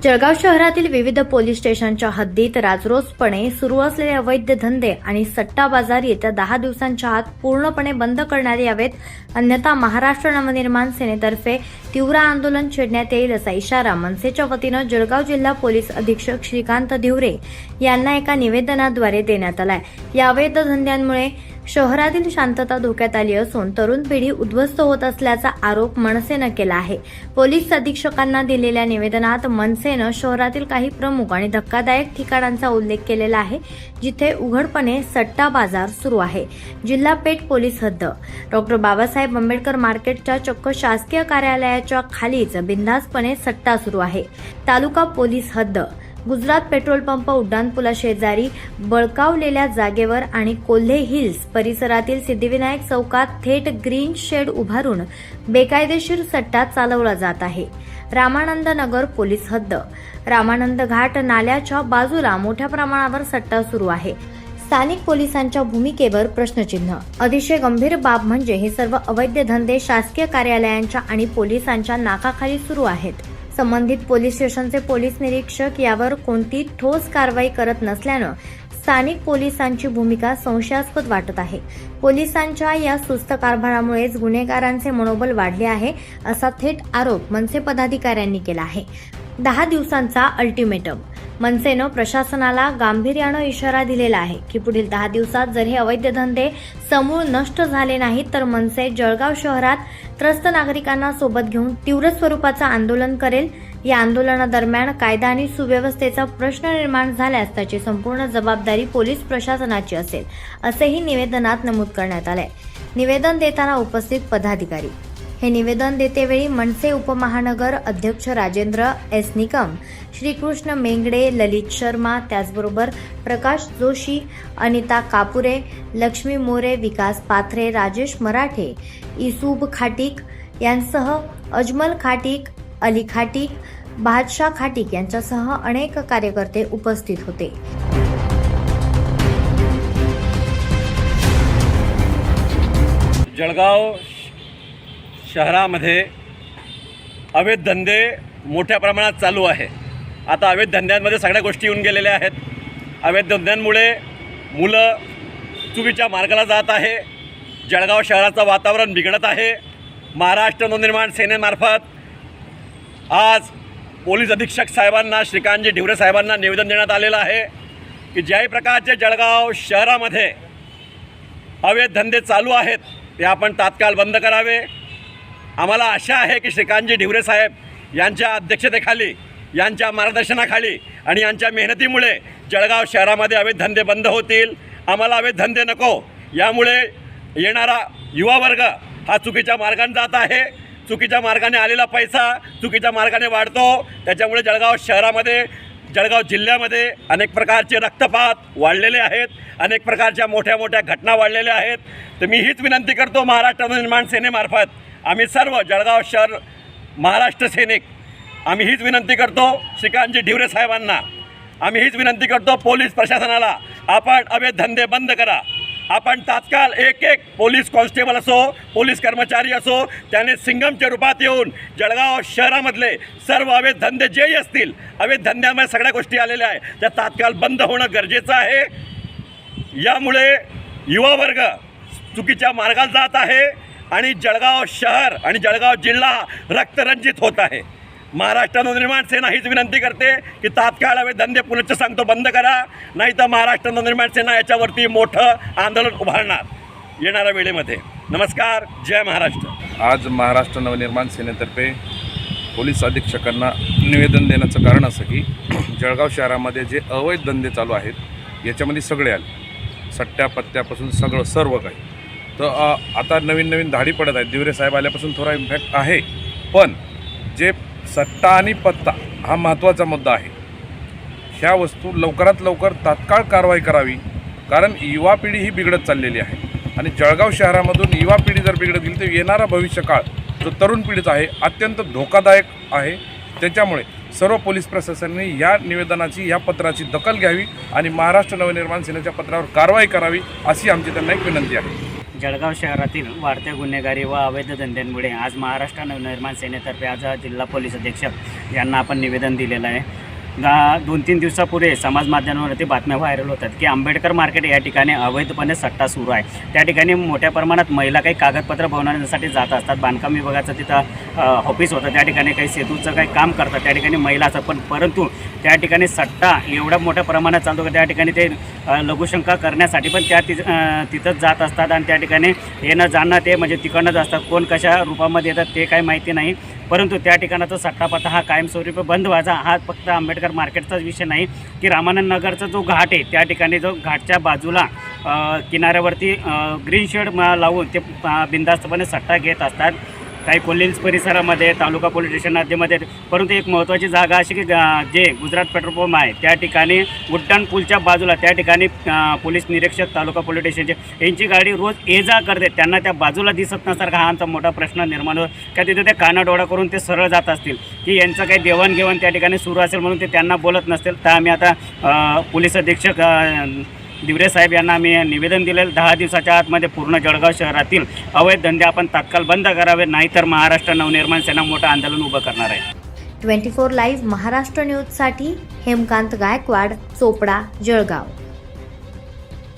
जळगाव शहरातील विविध पोलीस स्टेशनच्या हद्दीत राजरोसपणे सुरू असलेले अवैध धंदे आणि सट्टा बाजार येत्या 10 दिवसांच्या आत पूर्णपणे बंद करण्यात यावेत, अन्यथा महाराष्ट्र नवनिर्माण सेनेतर्फे तीव्र आंदोलन छेडण्यात येईल असा इशारा मनसेच्या वतीनं जळगाव जिल्हा पोलीस अधीक्षक श्रीकांत धिवरे यांना एका निवेदनाद्वारे देण्यात आलाय। या अवैध धंद्यांमुळे शहरातील शांतता धोक्यात आली असून तरुण पिढी उद्ध्वस्त होत असल्याचा आरोप मनसेनं केला आहे। पोलीस अधीक्षकांना दिलेल्या निवेदनात मनसेनं शहरातील काही प्रमुख आणि धक्कादायक ठिकाणांचा उल्लेख केलेला आहे, जिथे उघडपणे सट्टा बाजार सुरू आहे। जिल्हा पेठ पोलीस हद्द, डॉक्टर बाबासाहेब आंबेडकर मार्केटच्या चक्क शासकीय कार्यालयाच्या खालीच बिनधास्तपणे सट्टा सुरू आहे। तालुका पोलीस हद्द, गुजरात पेट्रोल पंप उड्डाणपुला शेजारी बळकावलेल्या जागेवर आणि कोल्हे हिल्स परिसरातील सिद्धिविनायक चौकात थेट ग्रीन शेड उभारून बेकायदेशीर सट्टा चालवला जात आहे। रामानंद नगर पोलीस हद्द, रामानंद घाट नाल्याच्या बाजूला मोठ्या प्रमाणावर सट्टा सुरू आहे। स्थानिक पोलिसांच्या भूमिकेवर प्रश्नचिन्ह। अतिशय गंभीर बाब म्हणजे हे सर्व अवैध धंदे शासकीय कार्यालयांच्या आणि पोलिसांच्या नाकाखाली सुरू आहेत। संबंधित पोलीस स्टेशनचे पोलीस निरीक्षक यावर कोणती ठोस कारवाई करत नसल्यानं स्थानिक पोलिसांची भूमिका संशयास्पद वाटत आहे। पोलिसांच्या या सुस्त कारभारामुळेच गुन्हेगारांचे मनोबल वाढले आहे, असा थेट आरोप मनसे पदाधिकाऱ्यांनी केला आहे। 10 दिवसांचा अल्टिमेटम, मनसेनं प्रशासनाला गांभीर्यानं इशारा दिलेला आहे की पुढील 10 दिवसात जर हे अवैध धंदे समूळ नष्ट झाले नाहीत तर मनसे जळगाव शहरात त्रस्त नागरिकांना सोबत घेऊन तीव्र स्वरूपाचं आंदोलन करेल। या आंदोलनादरम्यान कायदा आणि सुव्यवस्थेचा प्रश्न निर्माण झाल्यास त्याची संपूर्ण जबाबदारी पोलीस प्रशासनाची असेल, असेही निवेदनात नमूद करण्यात आले। निवेदन देताना उपस्थित पदाधिकारी, हे निवेदन देतेवेळी मनसे उपमहानगर अध्यक्ष राजेंद्र एस निकम, श्रीकृष्ण मेंगडे, ललित शर्मा, त्याचबरोबर प्रकाश जोशी, अनिता कापुरे, लक्ष्मी मोरे, विकास पाथरे, राजेश मराठे, इसूब खाटीक यांसह अजमल खाटीक, अली खाटीक, बादशाह खाटीक यांच्यासह अनेक कार्यकर्ते उपस्थित होते। जळगाव शहरामध्ये अवैध धंदे मोठ्या प्रमाणात चालू आहे। आता अवैध धंद्यांमध्ये सगळ्या गोष्टी येऊन गेलेल्या आहेत। अवैध धंद्यांमुळे मुलं चुकीच्या मार्गाला जात आहे। जळगाव शहराचं वातावरण बिघडत आहे। महाराष्ट्र नवनिर्माण सेनेमार्फत आज पोलीस अधीक्षक साहेबांना, श्रीकांतजी धिवरे साहेबांना निवेदन देण्यात आलेलं आहे की ज्याही प्रकारचे जळगाव शहरामध्ये अवैध धंदे चालू आहेत ते आपण तात्काळ बंद करावे। आम्हाला आशा आहे की श्रीकांतजी धिवरे साहेब यांच्या अध्यक्षतेखाली, यांच्या मार्गदर्शनाखाली आणि यांच्या मेहनतीमुळे जळगाव शहरामध्ये अवैध धंदे बंद होतील। आम्हाला अवैध धंदे नको। यामुळे येणारा युवा वर्ग हा चुकीच्या मार्गाने जात आहे। चुकीच्या मार्गाने आलेला पैसा चुकीच्या मार्गाने वाढतो। त्याच्यामुळे जळगाव शहरामध्ये, जळगाव जिल्ह्यामध्ये अनेक प्रकारचे रक्तपात वाढलेले आहेत, अनेक प्रकारच्या मोठ्या मोठ्या घटना वाढलेल्या आहेत। तर मी हीच विनंती करतो महाराष्ट्र नवनिर्माण सेनेमार्फत, आम्ही सर्व जळगाव शहर महाराष्ट्र सैनिक, आम्ही हीच विनंती करतो श्रीकांतजी धिवरे साहेबांना, आम्ही हीच विनंती करतो पोलीस प्रशासनाला, आपण अवैध धंदे बंद करा। आपण तात्काळ एक पोलीस कॉन्स्टेबल असो, पोलीस कर्मचारी असो, त्याने सिंगमच्या रूपात येऊन जळगाव शहरामधले सर्व अवैध धंदे जेही असतील, अवैध धंद्यामध्ये सगळ्या गोष्टी आलेल्या आहे, त्या तात्काळ बंद होणं गरजेचं आहे। यामुळे युवा वर्ग चुकीच्या मार्गाला जात आहे आणि जळगाव शहर आणि जळगाव जिल्हा रक्तरंजित होत आहे। महाराष्ट्र नवनिर्माण सेना हीच विनंती करते की तात्काळ अवैध धंदे पुनश्च सांगतो बंद करा, नाही तर महाराष्ट्र नवनिर्माण सेना याच्यावरती मोठं आंदोलन उभारणार येणाऱ्या वेळेमध्ये। नमस्कार, जय महाराष्ट्र। आज महाराष्ट्र नवनिर्माण सेनेतर्फे पोलीस अधीक्षकांना निवेदन देण्याचं कारण असं की जळगाव शहरामध्ये जे अवैध धंदे चालू आहेत याच्यामध्ये सगळे आले, सट्ट्या पत्त्यापासून सगळं सर्व काही। तर आता नवीन धाडी पडत आहेत। धिवरे साहेब आल्यापासून थोडा इम्पॅक्ट आहे, पण जे सट्टा आणि पत्ता हा महत्त्वाचा मुद्दा आहे। ह्या वस्तू लवकरात लवकर तात्काळ कारवाई करावी, कारण युवा पिढी ही बिघडत चाललेली आहे आणि जळगाव शहरामधून युवा पिढी जर बिघडत गेली तर येणारा भविष्यकाळ जो तरुण पिढीचा आहे अत्यंत धोकादायक आहे। त्याच्यामुळे सर्व पोलीस प्रशासनाने या निवेदनाची, या पत्राची दखल घ्यावी आणि महाराष्ट्र नवनिर्माण सेनेच्या पत्रावर कारवाई करावी, अशी आमची त्यांना एक विनंती आहे। जळगाव शहरातील वाढत्या गुन्हेगारी व अवैध धंद्यांमुळे आज महाराष्ट्र नवनिर्माण सेनेतर्फे आज जिल्हा पोलीस अधीक्षक यांना आपण निवेदन दिलेलं आहे. 2-3 दिवसापूर्वी समाज माध्यमांवरती बातम्या व्हायरल होतात की आंबेडकर मार्केट या ठिकाणी अवैधपणे सट्टा सुरू आहे. त्या ठिकाणी मोठ्या प्रमाणात महिला काही कागदपत्र बनवण्यासाठी जात असतात. बांधकाम विभागाचं तिथं ऑफिस होतं, त्या ठिकाणी काही सेतूचं काही काम करतात, त्या ठिकाणी महिला असतात. परंतु त्या ठिकाणी सट्टा एवढ्या मोठ्या प्रमाणात चालतो की त्या ठिकाणी ते लघुशंका करण्यासाठी पण तिथंच जात असतात आणि त्या ठिकाणी येणं जाणं ते म्हणजे तिकडनंच असतात. कोण कशा रूपामध्ये येतात ते काही माहिती नाही. परंतु त्या ठिकाणाचा सट्टापत्ता हा कायमस्वरूपी बंद व्हायचा. हा फक्त आंबेडकर मार्केटचाच विषय नाही की रामानंद नगरचा जो घाट आहे त्या ठिकाणी जो घाटच्या बाजूला किनाऱ्यावरती ग्रीन शेड लावून ते बिनधास्तपणे सट्टा घेत असतात. काही कोल्हेज परिसरामध्ये, तालुका पोलीस स्टेशन हद्दीमध्ये. परंतु एक महत्त्वाची जागा अशी की जे गुजरात पेट्रोल पंप आहे त्या ठिकाणी उड्डाण पूलच्या बाजूला त्या ठिकाणी पोलीस निरीक्षक, तालुका पोलीस स्टेशनचे यांची गाडी रोज ये जा करते. त्यांना त्या बाजूला दिसत नसल्यासारखा हा आमचा मोठा प्रश्न निर्माण होतो. का तिथे ते कानाडोळा करून ते सरळ जात असतील की यांचं काही देवाणघेवाण त्या ठिकाणी सुरू असेल म्हणून ते त्यांना बोलत नसतील. तर आम्ही आता पोलीस अधीक्षक दिवरे साहेब यांना आम्ही निवेदन दिलेलं 10 दिवसाच्या आतमध्ये पूर्ण जळगाव शहरातील अवैध धंदे आपण तात्काळ बंद करावे, नाहीतर महाराष्ट्र नवनिर्माण सेना मोठं आंदोलन उभं करणार आहे. 24 लाईव्ह महाराष्ट्र न्यूजसाठी हेमकांत गायकवाड, चोपडा, जळगाव.